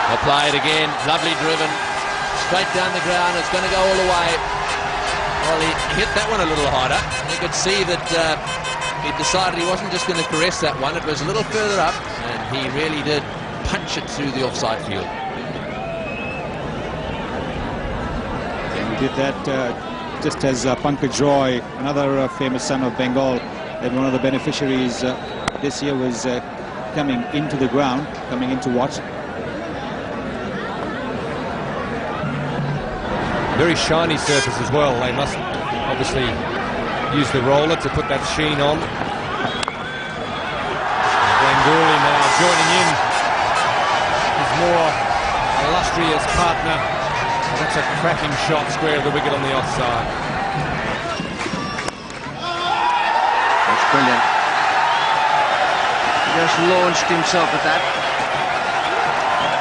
They'll play it again. Lovely driven. Straight down the ground. It's going to go all the way. Well, he hit that one a little harder. You could see that he decided he wasn't just going to caress that one. It was a little further up, and he really did punch it through the offside field. And he did that just as Pankaj Roy, another famous son of Bengal, and one of the beneficiaries this year, was coming into the ground, coming in to watch. Very shiny surface as well. They must obviously use the roller to put that sheen on. Ganguly now joining in his more illustrious partner. That's a cracking shot, square of the wicket on the offside. That's brilliant. He just launched himself at that.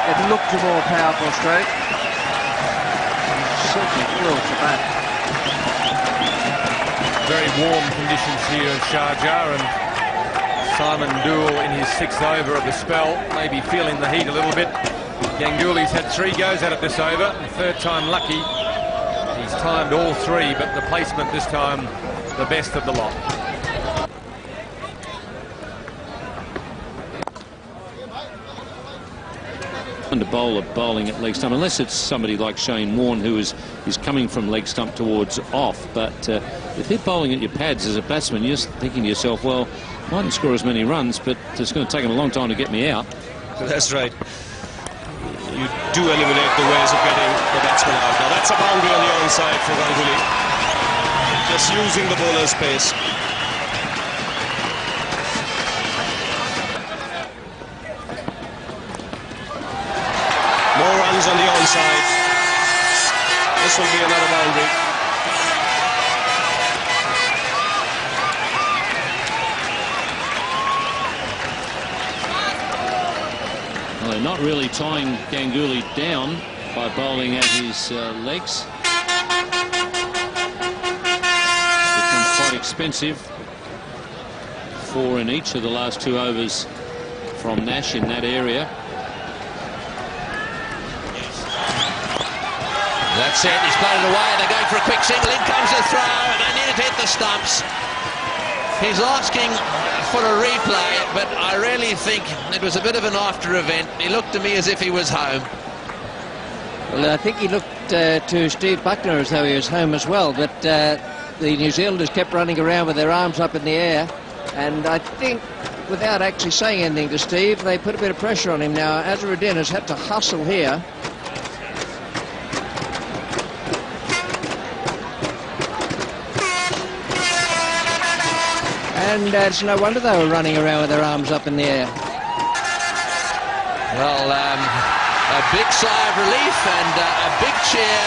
It looked a more powerful stroke. Certainly thrilled for that. Very warm conditions here in Sharjah, and Simon Dool in his 6th over of the spell, maybe feeling the heat a little bit. Ganguly's had 3 goes at it this over, the 3rd time lucky. He's timed all 3, but the placement this time the best of the lot. And a bowler bowling at leg stump, unless it's somebody like Shane Warne who is coming from leg stump towards off. But if you're bowling at your pads as a batsman, you're thinking to yourself, well, I mightn't score as many runs, but it's going to take him a long time to get me out. That's right. You do eliminate the ways of getting the batsman out. Now that's a boundary on the onside for Ganguly. Just using the bowler's pace. More runs on the onside. This will be another boundary. Well, they're not really tying Ganguly down by bowling at his legs. Become quite expensive. 4 in each of the last 2 overs from Nash in that area. That's it, he's played it away, they're going for a quick single, in comes the throw, and they need it to hit the stumps. He's asking for a replay, but I really think it was a bit of an after event. He looked to me as if he was home. Well, I think he looked to Steve Buckner as though he was home as well, but the New Zealanders kept running around with their arms up in the air, and I think, without actually saying anything to Steve, they put a bit of pressure on him. Now, Azharuddin has had to hustle here. And it's no wonder they were running around with their arms up in the air. Well, a big sigh of relief and a big cheer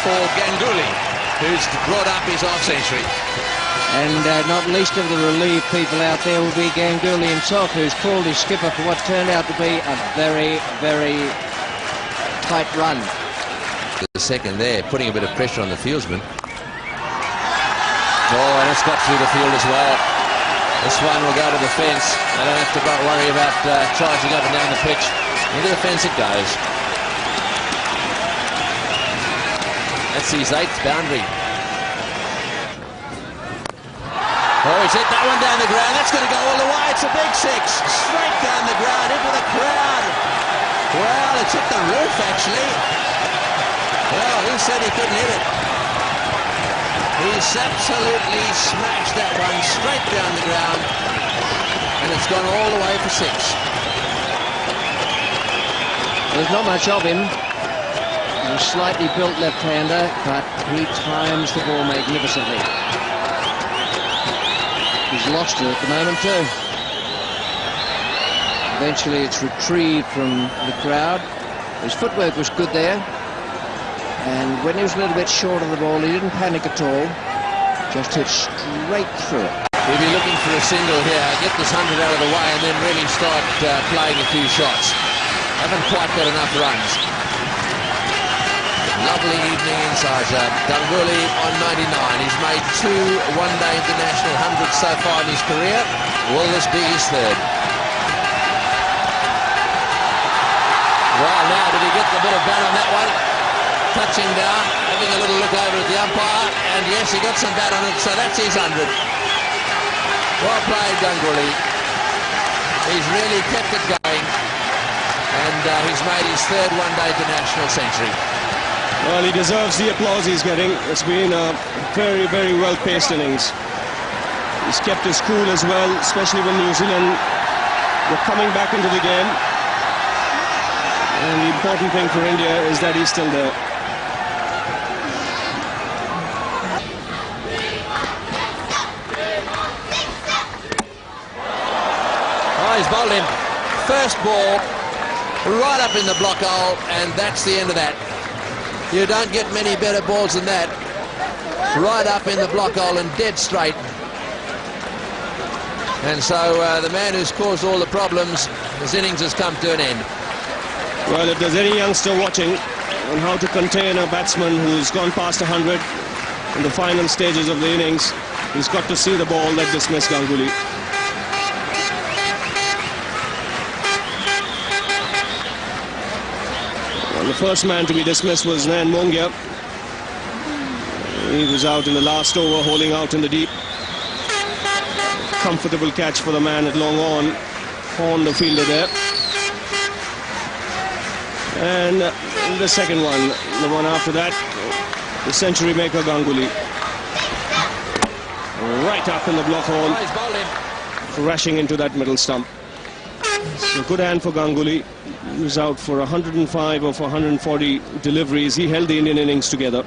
for Ganguly, who's brought up his half-century. And not least of the relieved people out there will be Ganguly himself, who's called his skipper for what turned out to be a very, very tight run. The second there, putting a bit of pressure on the fieldsman. Oh, and it's got through the field as well. This one will go to the fence. They don't have to worry about charging up and down the pitch. Into the fence it goes. That's his 8th boundary. Oh, he's hit that one down the ground. That's going to go all the way. It's a big 6. Straight down the ground into the crowd. Well, it's hit the roof, actually. Well, who said he couldn't hit it? He's absolutely smashed that one straight down the ground, and it's gone all the way for 6. There's not much of him. He's a slightly built left-hander, but he times the ball magnificently. He's lost it at the moment too. Eventually it's retrieved from the crowd. His footwork was good there. And when he was a little bit short of the ball, he didn't panic at all. Just hit straight through it. We'll be looking for a single here, get this 100 out of the way, and then really start playing a few shots. Haven't quite got enough runs. Lovely evening in Sharjah. Ganguly on 99. He's made 2 one-day international hundreds so far in his career. Will this be his 3rd? Well, now did he get the bit of bat on that one. Touching down, having a little look over at the umpire, and yes, he got some bat on it, so that's his 100. Well played, Ganguly. He's really kept it going, and he's made his third one-day international century. Well, he deserves the applause he's getting. It's been a very, very well-paced innings. He's kept his cool as well, especially when New Zealand were coming back into the game. And the important thing for India is that he's still there. Oh, he's bowled him. First ball, right up in the block hole, and that's the end of that. You don't get many better balls than that. Right up in the block hole and dead straight. And so the man who's caused all the problems, his innings has come to an end. Well, if there's any youngster watching on how to contain a batsman who's gone past 100 in the final stages of the innings, he's got to see the ball that dismissed Ganguly. Well, the first man to be dismissed was Nayan Mongia. He was out in the last over, holding out in the deep. Comfortable catch for the man at long on the fielder there. And the second one, the one after that, the century maker Ganguly. Right up in the block hole, crashing into that middle stump. So good hand for Ganguly. He was out for 105 or for 140 deliveries. He held the Indian innings together.